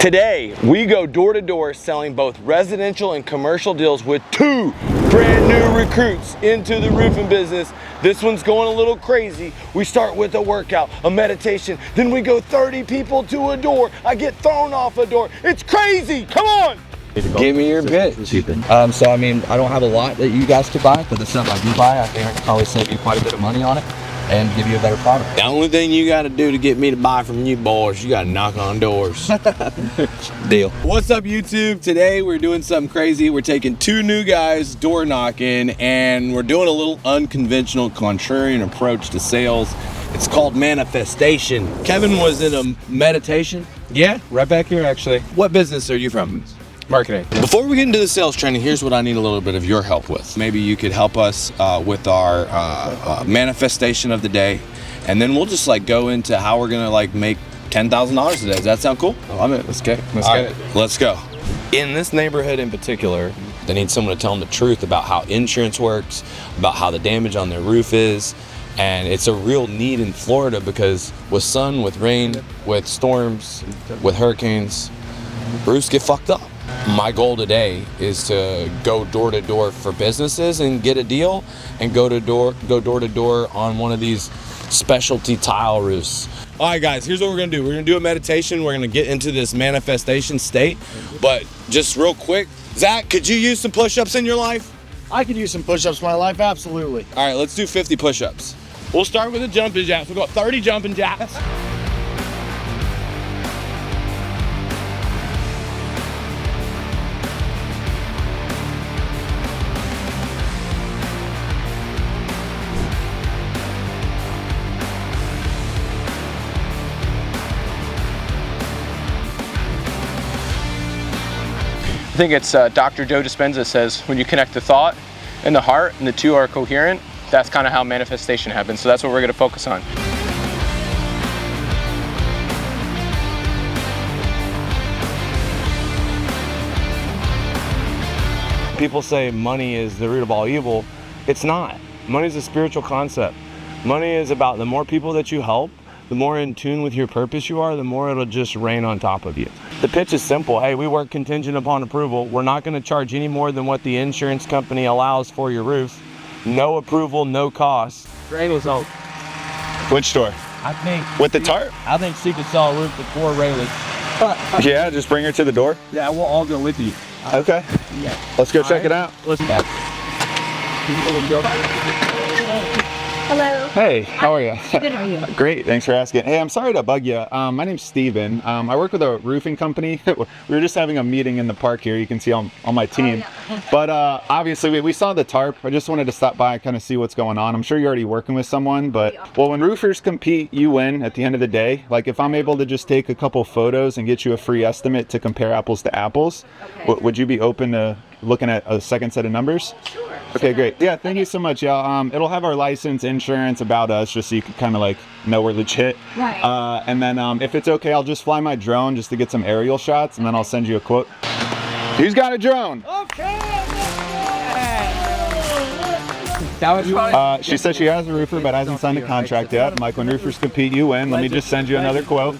Today, we go door to door selling both residential and commercial deals with 2 brand new recruits into the roofing business. This one's going a little crazy. We start with a workout, a meditation, then we go 30 people to a door. I get thrown off a door. It's crazy, come on! Give me your bit. So I mean, I don't have a lot that you guys could buy, but the stuff I do buy, I think I can probably save you quite a bit of money on it and give you a better product. The only thing you gotta do to get me to buy from you boys, you gotta knock on doors. Deal. What's up, YouTube? Today we're doing something crazy. We're taking 2 new guys door knocking and we're doing a little unconventional, contrarian approach to sales. It's called manifestation. Kevin was in a meditation. Yeah, right back here actually. What business are you from? Marketing. Before we get into the sales training, here's what I need a little bit of your help with. Maybe you could help us with our manifestation of the day, and then we'll just like go into how we're gonna like make $10,000 today. Does that sound cool? I love it. Let's get it. Let's go. In this neighborhood in particular, they need someone to tell them the truth about how insurance works, about how the damage on their roof is. And it's a real need in Florida because with sun, with rain, with storms, with hurricanes, roofs get fucked up. My goal today is to go door to door for businesses and get a deal, and go door to door on one of these specialty tile roofs. All right, guys, here's what we're gonna do. We're gonna do a meditation. We're gonna get into this manifestation state. But just real quick, Zach, could you use some push-ups in your life? I could use some push-ups in my life, absolutely. All right, let's do 50 push-ups. We'll start with the jumping jacks. We'll go 30 jumping jacks. I think it's Dr. Joe Dispenza says when you connect the thought and the heart and the two are coherent, that's kind of how manifestation happens. So that's what we're going to focus on. People say money is the root of all evil. It's not. Money is a spiritual concept. Money is about the more people that you help, the more in tune with your purpose you are, the more it'll just rain on top of you. The pitch is simple. Hey, we work contingent upon approval. We're not going to charge any more than what the insurance company allows for your roof. No approval, no cost. Railings on. Which store? I think. With the tarp? I think she could saw a roof with 4 railings. Yeah, just bring her to the door. Yeah, we'll all go with you. Okay. Yeah. Let's go check it out. Let's go. Hello. Hey, how are you? Good, how are you? Great, thanks for asking. Hey, I'm sorry to bug you. My name's Steven. I work with a roofing company. We were just having a meeting in the park here. You can see on my team. Oh, yeah. But obviously, we saw the tarp. I just wanted to stop by and kind of see what's going on. I'm sure you're already working with someone, but well, when roofers compete, you win at the end of the day. Like if I'm able to just take a couple photos and get you a free estimate to compare apples to apples, Okay. would you be open to looking at a second set of numbers? Sure. Okay, great. Yeah, thank you so much, y'all. It'll have our license, insurance, about us, just so you can kind of like know we're legit. Right. And then if it's okay, I'll just fly my drone just to get some aerial shots, and then I'll send you a quote. Who's got a drone? That was fun. She said she has a roofer, but hasn't signed a contract yet. I'm like, when roofers compete, you win. Let me just send you another quote.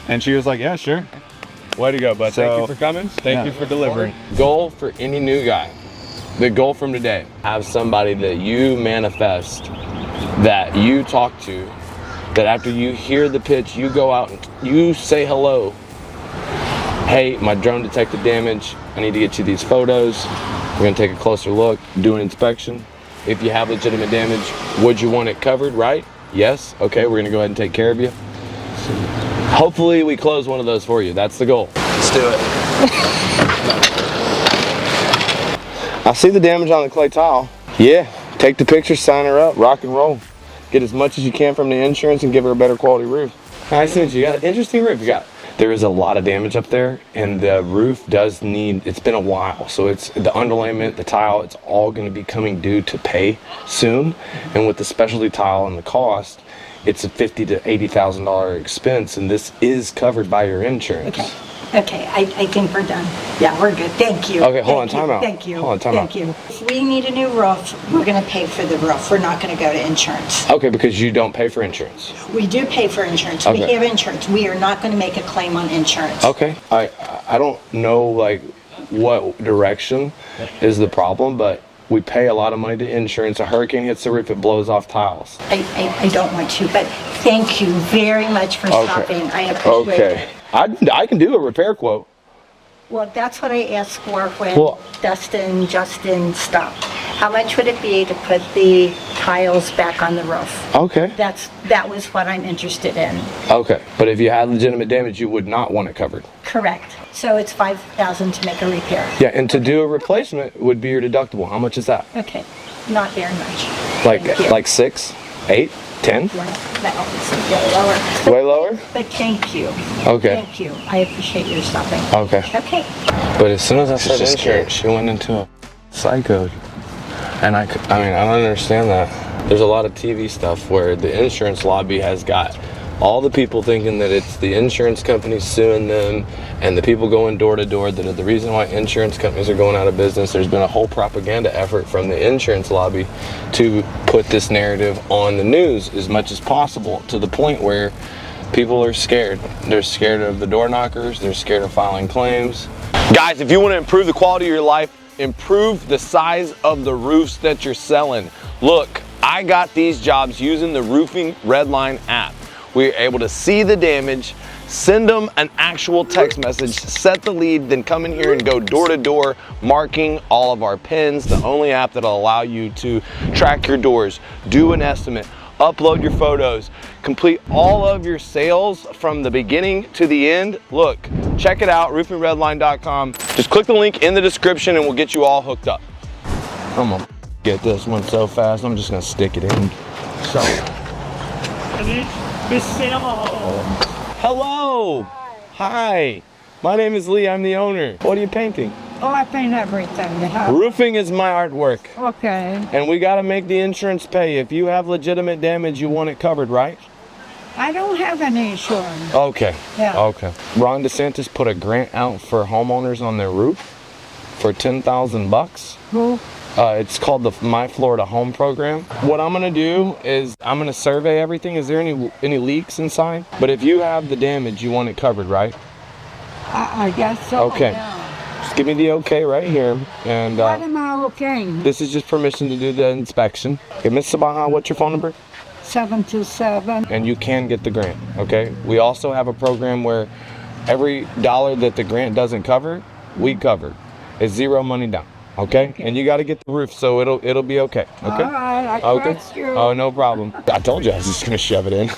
And she was like, yeah, sure. Way to go, bud. So, Thank you for coming. Thank you for delivering. Goal for any new guy. The goal from today, have somebody that you manifest, that you talk to, that after you hear the pitch, you go out and you say hello. Hey, my drone detected damage. I need to get you these photos. We're gonna take a closer look, do an inspection. If you have legitimate damage, would you want it covered, right? Yes, okay, we're gonna go ahead and take care of you. Hopefully we close one of those for you. That's the goal. Let's do it. I see the damage on the clay tile. Yeah, take the picture, sign her up, rock and roll. Get as much as you can from the insurance and give her a better quality roof. Nice, you got an interesting roof. There is a lot of damage up there, and the roof does need, it's been a while, so it's the underlayment, the tile, it's all gonna be coming due to pay soon. And with the specialty tile and the cost, it's a $50,000 to $80,000 expense, and this is covered by your insurance. Okay, I think we're done. Yeah, we're good. Thank you. Okay, hold on, Thank you. time out. Thank you. Hold on, time out. Thank you. If we need a new roof, we're going to pay for the roof. We're not going to go to insurance. Okay, because you don't pay for insurance. We do pay for insurance. We Okay. have insurance. We are not going to make a claim on insurance. Okay, I don't know like what direction is the problem, but we pay a lot of money to insurance. A hurricane hits the roof, it blows off tiles. I don't want to, but thank you very much for stopping. I appreciate Okay. it. I can do a repair quote. Well, that's what I asked for when Well- Justin stopped. How much would it be to put the tiles back on the roof? Okay. That was what I'm interested in. Okay. But if you had legitimate damage, you would not want it covered. Correct. So it's $5,000 to make a repair. Yeah, and to do a replacement would be your deductible. How much is that? Okay, not very much. Thank you. Like 6, 8, 10? Well, it's way lower. Way lower? But thank you. Okay. Thank you. I appreciate your stopping. Okay. Okay. But as soon as I said just insurance, she went into a psycho. And I don't understand that. There's a lot of TV stuff where the insurance lobby has got all the people thinking that it's the insurance company suing them and the people going door to door that are the reason why insurance companies are going out of business. There's been a whole propaganda effort from the insurance lobby to put this narrative on the news as much as possible, to the point where people are scared. They're scared of the door knockers. They're scared of filing claims. Guys, if you want to improve the quality of your life, improve the size of the roofs that you're selling. Look, I got these jobs using the Roofing Redline app. We're able to see the damage, send them an actual text message, set the lead, then come in here and go door to door, marking all of our pins. The only app that'll allow you to track your doors, do an estimate, upload your photos, complete all of your sales from the beginning to the end. Look, check it out, roofingredline.com. Just click the link in the description and we'll get you all hooked up. I'm gonna get this one so fast, I'm just gonna stick it in. So. Hello. Hi. My name is Lee, I'm the owner. What are you painting? Oh, I paint everything. The house. Roofing is my artwork. Okay. And we gotta make the insurance pay. If you have legitimate damage, you want it covered, right? I don't have any insurance. Okay. Yeah. Okay. Ron DeSantis put a grant out for homeowners on their roof for $10,000. Who? It's called the My Florida Home Program. What I'm gonna do is I'm gonna survey everything. Is there any leaks inside? But if you have the damage, you want it covered, right? I guess so. Okay. Yeah. Just give me the okay right here. And What am I okay? this is just permission to do the inspection. Okay, Ms. Sabaha, what's your phone number? 727. And you can get the grant, okay? We also have a program where every dollar that the grant doesn't cover, we cover. It's zero money down, okay? And you got to get the roof, so it'll be okay, okay? All right, I trust you. Oh, no problem. I told you I was just gonna shove it in.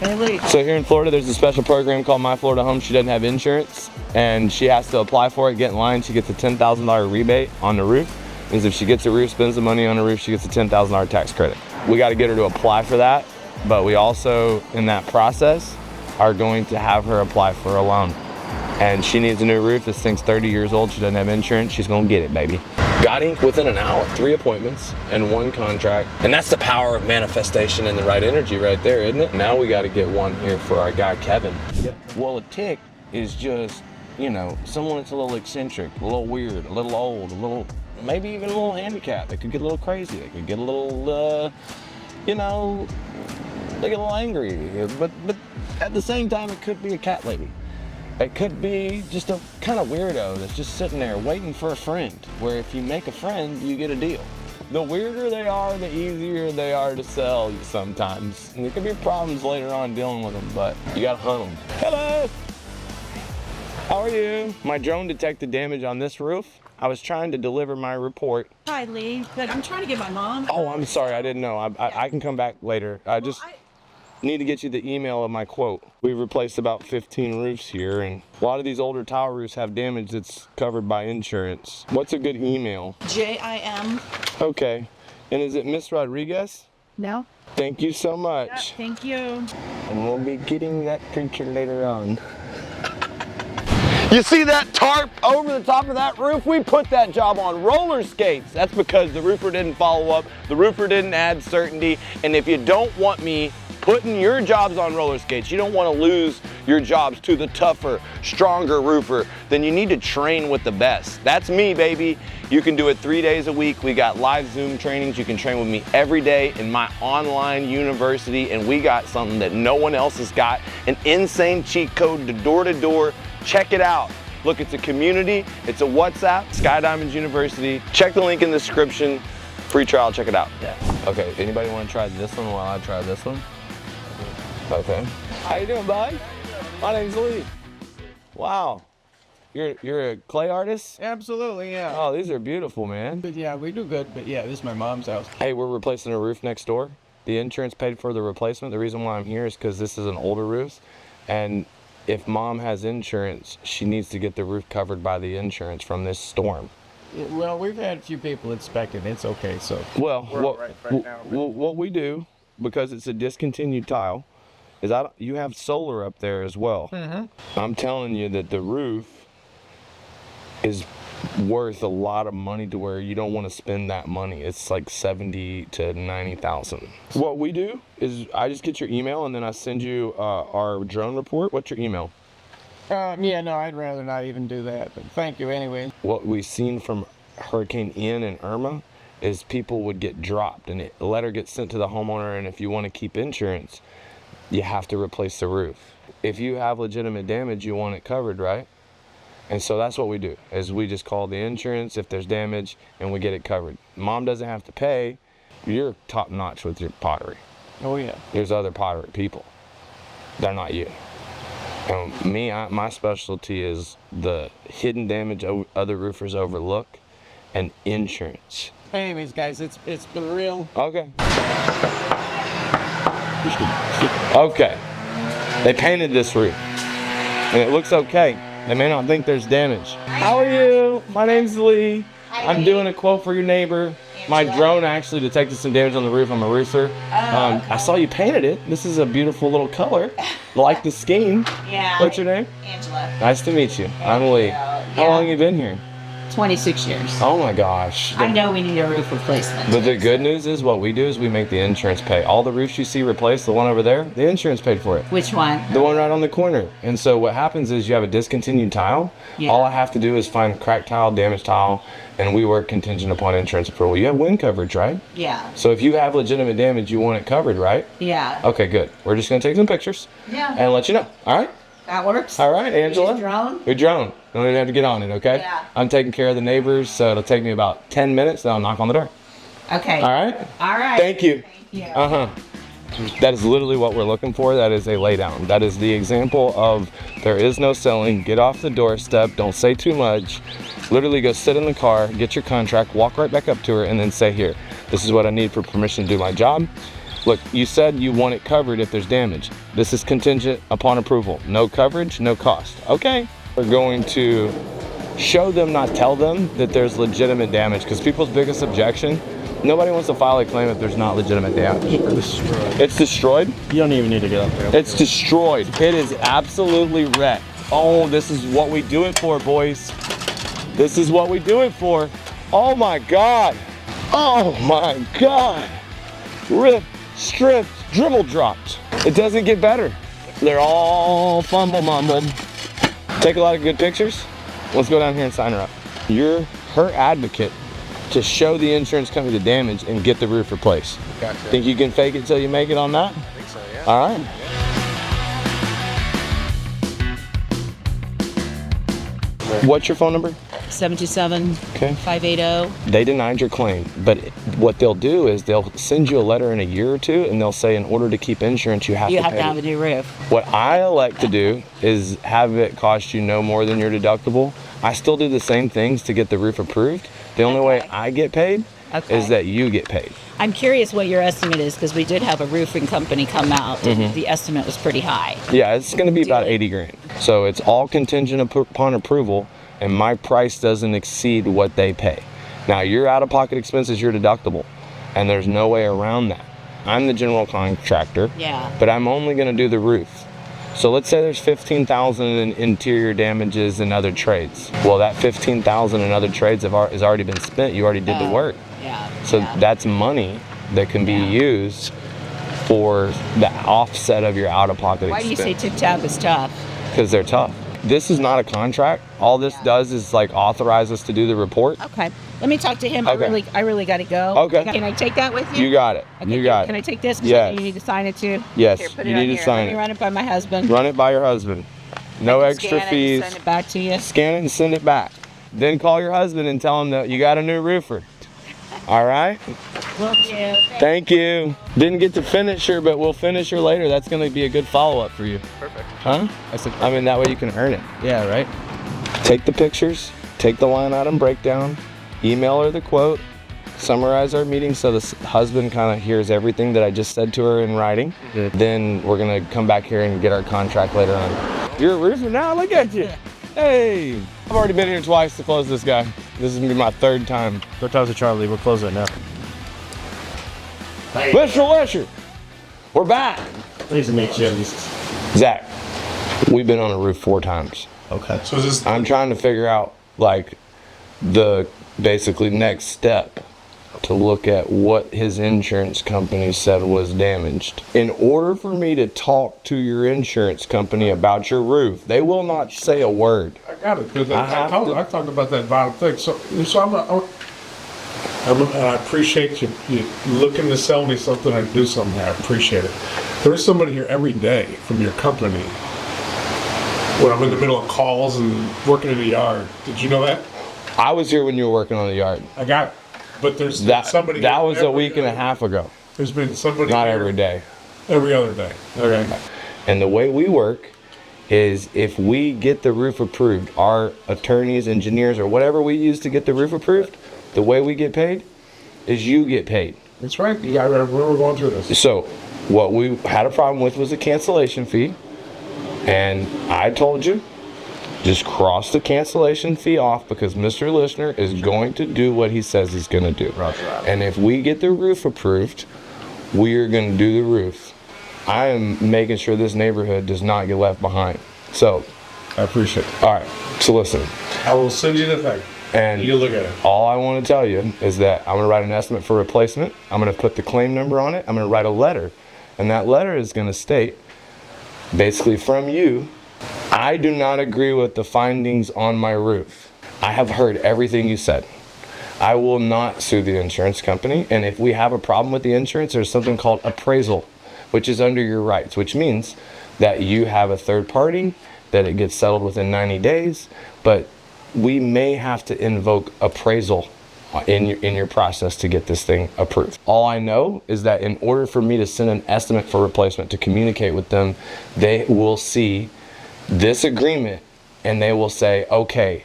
Really? So here in Florida, there's a special program called My Florida Home. She doesn't have insurance, and she has to apply for it, get in line. She gets a $10,000 rebate on the roof. Means if she gets a roof, spends the money on the roof, she gets a $10,000 tax credit. We got to get her to apply for that, but we also, in that process, are going to have her apply for a loan. And she needs a new roof. This thing's 30 years old. She doesn't have insurance. She's gonna get it, baby. Got ink within an hour, 3 appointments and 1 contract. And that's the power of manifestation and the right energy right there, isn't it? Now we got to get one here for our guy, Kevin. Well, a tick is just, you know, someone that's a little eccentric, a little weird, a little old, a little, maybe even a little handicapped. They could get a little crazy. They could get a little, you know, they get a little angry. But at the same time, it could be a cat lady. It could be just a kind of weirdo that's just sitting there waiting for a friend, where if you make a friend, you get a deal. The weirder they are, the easier they are to sell sometimes. And there could be problems later on dealing with them, but you gotta hunt them. Hello! How are you? My drone detected damage on this roof. I was trying to deliver my report. Hi, Lee. But I'm trying to get my mom. Oh, I'm sorry, I didn't know. I can come back later. I just need to get you the email of my quote. We've replaced about 15 roofs here, and a lot of these older tile roofs have damage that's covered by insurance. What's a good email? JIM. Okay. And is it Miss Rodriguez? No. Thank you so much. Thank you. And we'll be getting that creature later on. You see that tarp over the top of that roof? We put that job on roller skates. That's because the roofer didn't follow up, the roofer didn't add certainty, and if you don't want me putting your jobs on roller skates. You don't want to lose your jobs to the tougher, stronger roofer. Then you need to train with the best. That's me, baby. You can do it 3 days a week. We got live Zoom trainings. You can train with me every day in my online university, and we got something that no one else has got, an insane cheat code to door. Check it out. Look, it's a community, it's a WhatsApp, Sky Diamonds University. Check the link in the description. Free trial, check it out. Yeah. Okay, anybody want to try this one while I try this one? Okay. How you doing, bud? My name's Lee. Wow. You're a clay artist? Absolutely, yeah. Oh, these are beautiful, man. But yeah, we do good, but yeah, this is my mom's house. Hey, we're replacing a roof next door. The insurance paid for the replacement. The reason why I'm here is because this is an older roof, and if mom has insurance, she needs to get the roof covered by the insurance from this storm. Well, we've had a few people inspect it. It's okay, so. Well, we're all right now. what we do, because it's a discontinued tile, is you have solar up there as well. Mm-hmm. I'm telling you that the roof is worth a lot of money to where you don't want to spend that money. It's like 70 to 90,000. What we do is I just get your email and then I send you our drone report. What's your email? Yeah, no, I'd rather not even do that, but thank you anyway. What we've seen from Hurricane Ian and Irma is people would get dropped and a letter gets sent to the homeowner, and if you want to keep insurance, you have to replace the roof. If you have legitimate damage, you want it covered, right? And so that's what we do, is we just call the insurance if there's damage and we get it covered. Mom doesn't have to pay. You're top notch with your pottery. Oh yeah. There's other pottery people. They're not you. My specialty is the hidden damage other roofers overlook and insurance. Anyways, guys, it's been real. Okay. Okay. They painted this roof and it looks okay. They may not think there's damage. How are you? My name's Lee. I'm doing a quote for your neighbor. My drone actually detected some damage on the roof. I'm a roofer. I saw you painted it. This is a beautiful little color. Like the scheme. Yeah. What's your name? Angela. Nice to meet you. I'm Lee. How long have you been here? 26 years. Oh my gosh. I know we need a roof replacement. But the good news is what we do is we make the insurance pay. All the roofs you see replaced, the one over there, the insurance paid for it. Which one? The one right on the corner. And so what happens is you have a discontinued tile. Yeah. All I have to do is find cracked tile, damaged tile, and we work contingent upon insurance approval. You have wind coverage, right? Yeah. So if you have legitimate damage, you want it covered, right? Yeah. Okay, good. We're just going to take some pictures Yeah. and let you know. All right? That works. All right, Angela. Use a drone? We drone. Don't even have to get on it, okay? Yeah. I'm taking care of the neighbors, so it'll take me about 10 minutes, then I'll knock on the door. Okay. All right? All right. Thank you. Thank you. Uh-huh. That is literally what we're looking for. That is a laydown. That is the example of there is no selling. Get off the doorstep. Don't say too much. Literally go sit in the car, get your contract, walk right back up to her, and then say, here, this is what I need for permission to do my job. Look, you said you want it covered if there's damage. This is contingent upon approval. No coverage, no cost. Okay. We're going to show them, not tell them, that there's legitimate damage, because people's biggest objection, nobody wants to file a claim if there's not legitimate damage. It's destroyed? You don't even need to get up there. It's destroyed. It is absolutely wrecked. Oh, this is what we do it for, boys. This is what we do it for. Oh my God. Oh my God. Ripped, stripped, dribble dropped. It doesn't get better. They're all fumble mumbled. Take a lot of good pictures. Let's go down here and sign her up. You're her advocate to show the insurance company the damage and get the roof replaced. Gotcha. Think you can fake it till you make it on that? I think so, yeah. All right. What's your phone number? 727-580. Okay. They denied your claim, but what they'll do is they'll send you a letter in a year or two, and they'll say in order to keep insurance, you have to pay. have a new roof. What I elect to do is have it cost you no more than your deductible. I still do the same things to get the roof approved. The only way I get paid is that you get paid. I'm curious what your estimate is, because we did have a roofing company come out, and the estimate was pretty high. Yeah, it's going to be about 80 grand. So it's all contingent upon approval, and my price doesn't exceed what they pay. Now, your out-of-pocket expenses, your deductible, and there's no way around that. I'm the general contractor, but I'm only going to do the roof. So let's say there's $15,000 in interior damages and other trades. Well, that $15,000 in other trades has already been spent. You already did the work. So that's money that can be used for the offset of your out-of-pocket Why do you expense. say TikTok is tough? Because they're tough. This is not a contract. All this does is like authorize us to do the report. Okay. Let me talk to him. Okay. I really got to go. Okay. Can I take that with you? You got it. Okay, You got Can I it. take this? Yes. You need to sign it too? Yes, Here, put you it on need to here. sign Let me it. run it by my husband. Run it by your husband. No I can extra scan it and fees. Send it back to you. Scan it and send it back. Then call your husband and tell him that you got a new roofer. All right? Yeah. Thank you. Didn't get to finish her, but we'll finish her later. That's going to be a good follow-up for you. Perfect. Huh? I mean, that way you can earn it. Yeah, right? Take the pictures, take the line item breakdown, email her the quote, summarize our meeting so the husband kind of hears everything that I just said to her in writing. Good. Then we're going to come back here and get our contract later on. You're a roofer now? Look at you. Hey. I've already been here twice to close this guy. This is going to be my third time. Third time's a Charlie. We'll close it now. Mr. Lesher, we're back. Pleased to meet you. Zach, we've been on a roof 4 times. Okay. So is this I'm trying to figure out like the basically next step to look at what his insurance company said was damaged. In order for me to talk to your insurance company about your roof, they will not say a word. I got it, because I I talked about that bottom thing. So I appreciate you looking to sell me something or do something. I appreciate it. There is somebody here every day from your company when I'm in the middle of calls and working in the yard. Did you know that? I was here when you were working on the yard. I got it. But there's somebody That here was a every week and a day. half ago. There's been somebody Not here every day. every other day. Okay. And the way we work is if we get the roof approved, our attorneys, engineers, or whatever we use to get the roof approved, the way we get paid is you get paid. That's right. Yeah, I remember going through this. So what we had a problem with was a cancellation fee. And I told you, just cross the cancellation fee off because Mr. Listener is going to do what he says he's going to do. And if we get the roof approved, we are going to do the roof. I am making sure this neighborhood does not get left behind. So, I appreciate it. all right. So listen, I will send you the thing. and You look at it. all I want to tell you is that I'm going to write an estimate for replacement. I'm going to put the claim number on it. I'm going to write a letter. And that letter is going to state, basically from you, I do not agree with the findings on my roof. I have heard everything you said. I will not sue the insurance company. And if we have a problem with the insurance, there's something called appraisal, which is under your rights, which means that you have a third party, that it gets settled within 90 days, but we may have to invoke appraisal in your process to get this thing approved. All I know is that in order for me to send an estimate for replacement to communicate with them, they will see this agreement and they will say, okay,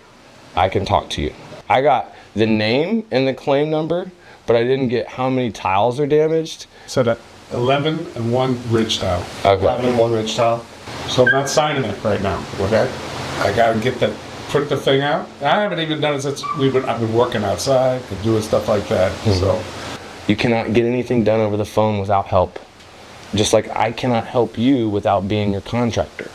I can talk to you. I got the name and the claim number, but I didn't get how many tiles are damaged. So that 11 and 1 ridge tile. Okay. 11 and 1 ridge tile. So I'm not signing it right now. Okay. I gotta get that. Put the thing out. I haven't even done it since I've been working outside and doing stuff like that. So You cannot get anything done over the phone without help. Just like I cannot help you without being your contractor.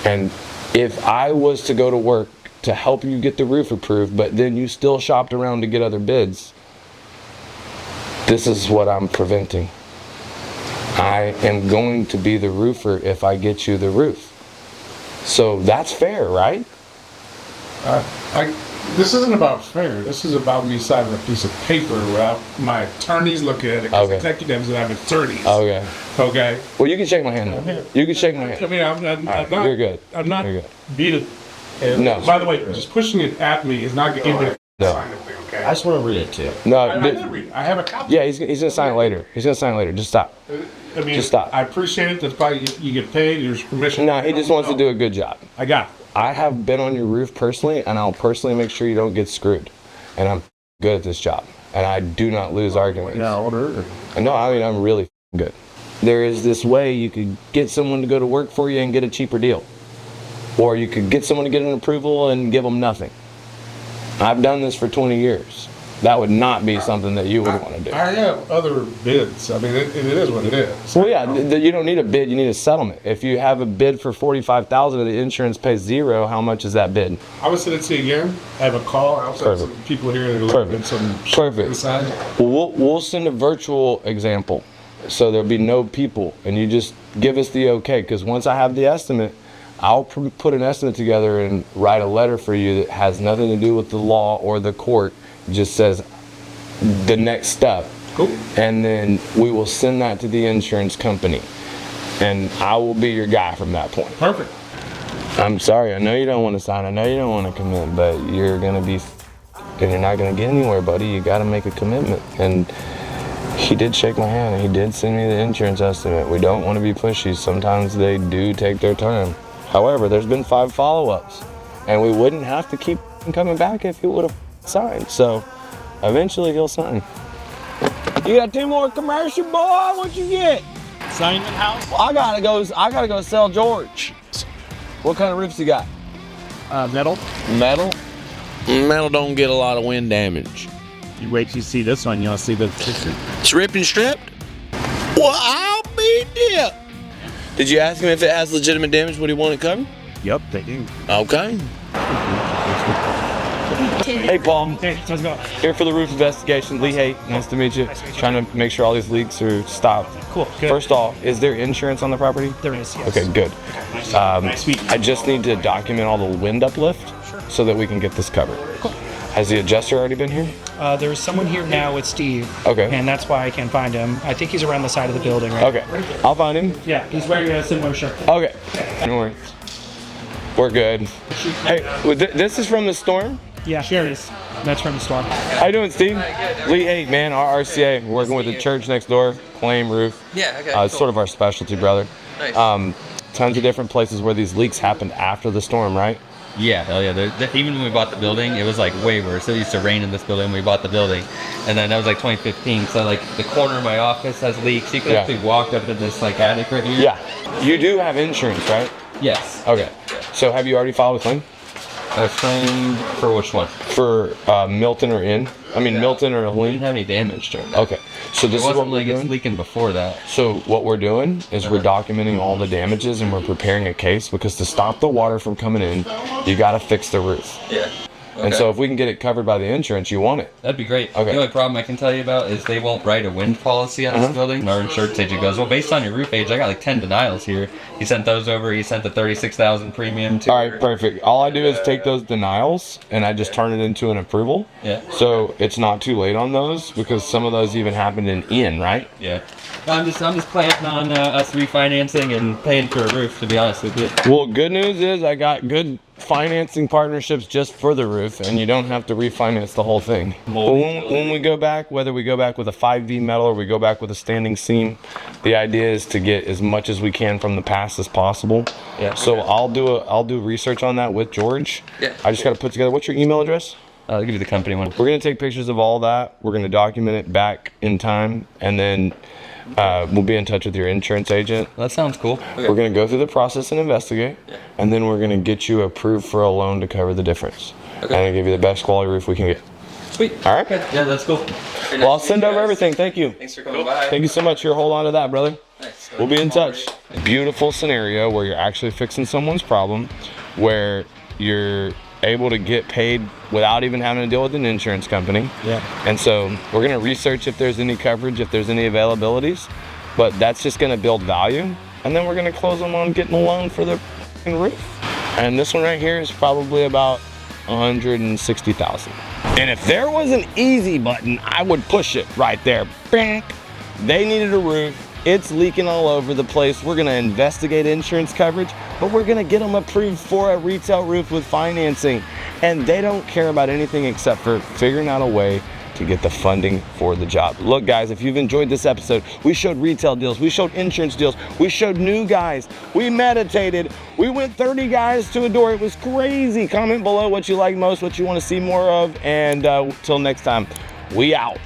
And if I was to go to work to help you get the roof approved, but then you still shopped around to get other bids, this is what I'm preventing. I am going to be the roofer if I get you the roof. So that's fair, right? this isn't about fair. This is about me signing a piece of paper without my attorneys looking at it. 'Cause Okay. executives that have attorneys. Okay. Okay. Well, you can shake my hand now. You can shake my I hand. mean, I'm right, not. you're good. I'm not You're good. beat it. And No. By the way, just pushing it at me is not getting me to No. sign the thing. Okay. I just want to read it too. No. I did read it. I have a copy. Yeah, he's gonna sign it later. He's gonna sign it later. Just stop. I mean, Just stop. I appreciate it. That's probably you get paid. There's permission. No, he just wants to do a good job. I got it. I have been on your roof personally, and I'll personally make sure you don't get screwed. And I'm good at this job, and I do not lose arguments. No, No, I mean I'm really good. There is this way you could get someone to go to work for you and get a cheaper deal, or you could get someone to get an approval and give them nothing. I've done this for 20 years. That would not be something that you would want to do. I have other bids. I mean, it is what it is. Well, yeah, you don't need a bid. You need a settlement. If you have a bid for $45,000 and the insurance pays $0, how much is that bid? I would send it to you again. I have a call. I'll send some people here that are looking at some Perfect. inside. Well, we'll send a virtual example So there'll be no people, and you just give us the okay, because once I have the estimate, I'll put an estimate together and write a letter for you that has nothing to do with the law or the court. It just says the next step. Cool. And then we will send that to the insurance company, and I will be your guy from that point. Perfect. I'm sorry, I know you don't want to sign, I know you don't want to commit, but you're going to be, and you're not going to get anywhere, buddy. You got to make a commitment. And he did shake my hand, and he did send me the insurance estimate. We don't want to be pushy. Sometimes they do take their time. However, there's been 5 follow-ups, and we wouldn't have to keep coming back if he would have signed. So eventually he'll sign. You got 2 more commercial, boy? What you get? Signing house? Well, I gotta go sell George. What kind of roofs you got? Metal. Metal? Metal don't get a lot of wind damage. You wait till you see this one, you'll see the Strip and stripped? Well, I'll be dipped. Did you ask him if it has legitimate damage? Would he want it covered? Yep, they do. Okay. Hey, Paul. Hey, how's it going? Here for the roof investigation. Lee Haight, nice to meet you. Trying to make sure all these leaks are stopped. Cool, good. First off, is there insurance on the property? There is, yes. Okay, good. I just need to document all the wind uplift so that we can get this covered. Cool. Has the adjuster already been here? There's someone here now with Steve. Okay. And that's why I can't find him. I think he's around the side of the building, right? Okay. I'll find him. Yeah, he's wearing a similar shirt. Okay. No worries. We're good. Hey, this is from the storm? Yeah, sure is. That's from the storm. How you doing, Steve? Lee Haight, man, RRCA. We're working with the church next door, Claim Roof. Yeah, okay. It's sort of our specialty, brother. Nice. Tons of different places where these leaks happened after the storm, right? Yeah, hell yeah. Even when we bought the building, it was like way worse. It used to rain in this building when we bought the building. And then that was like 2015. So like the corner of my office has leaks. You can actually walk up to this like attic right here. Yeah. You do have insurance, right? Yes. Okay. So have you already filed a claim? A claim for which one? For Milton or Inn? I mean, Milton or We Helene? didn't have any damage during that. Okay. So this it is what wasn't we're like it's doing? leaking before that. So what we're doing is we're documenting all the damages and we're preparing a case, because to stop the water from coming in, you got to fix the roof. Yeah. And so if we can get it covered by the insurance, you want it. That'd be great. Okay. The only problem I can tell you about is they won't write a wind policy on this building. Our insurance agent goes, well, based on your roof age, I got like 10 denials here. He sent those over. He sent the $36,000 premium to All right, perfect. All I do is take those denials and I just turn it into an approval. Yeah. So it's not too late on those, because some of those even happened in Inn, right? Yeah. I'm just planning on us refinancing and paying for a roof, to be honest with you. Well, good news is I got good financing partnerships just for the roof, and you don't have to refinance the whole thing. When we go back, whether we go back with a 5V metal or we go back with a standing seam, the idea is to get as much as we can from the past as possible. Yeah. So I'll do research on that with George. Yeah. I just got to put together. What's your email address? I'll give you the company one. We're gonna take pictures of all that. We're gonna document it back in time, and then we'll be in touch with your insurance agent. That sounds cool. Okay. We're gonna go through the process and investigate, and then we're gonna get you approved for a loan to cover the difference. Okay. And I'll give you the best quality roof we can get. Sweet. All right. Okay. Yeah, that's cool. Well, I'll send over everything. Thank you. Thanks for coming by. Thank you so much. Here, hold on to that, brother. Thanks. We'll be in touch. Beautiful scenario where you're actually fixing someone's problem, where you're able to get paid without even having to deal with an insurance company. Yeah. And so we're gonna research if there's any coverage, if there's any availabilities, but that's just gonna build value. And then we're gonna close them on getting a loan for the roof. And this one right here is probably about 160,000. And if there was an easy button, I would push it right there. Bang. They needed a roof. It's leaking all over the place. We're gonna investigate insurance coverage, but we're gonna get them approved for a retail roof with financing. And they don't care about anything except for figuring out a way to get the funding for the job. Look, guys, if you've enjoyed this episode, we showed retail deals, we showed insurance deals, we showed new guys, we meditated, we went 30 guys to a door. It was crazy. Comment below what you like most, what you want to see more of, and till next time, we out.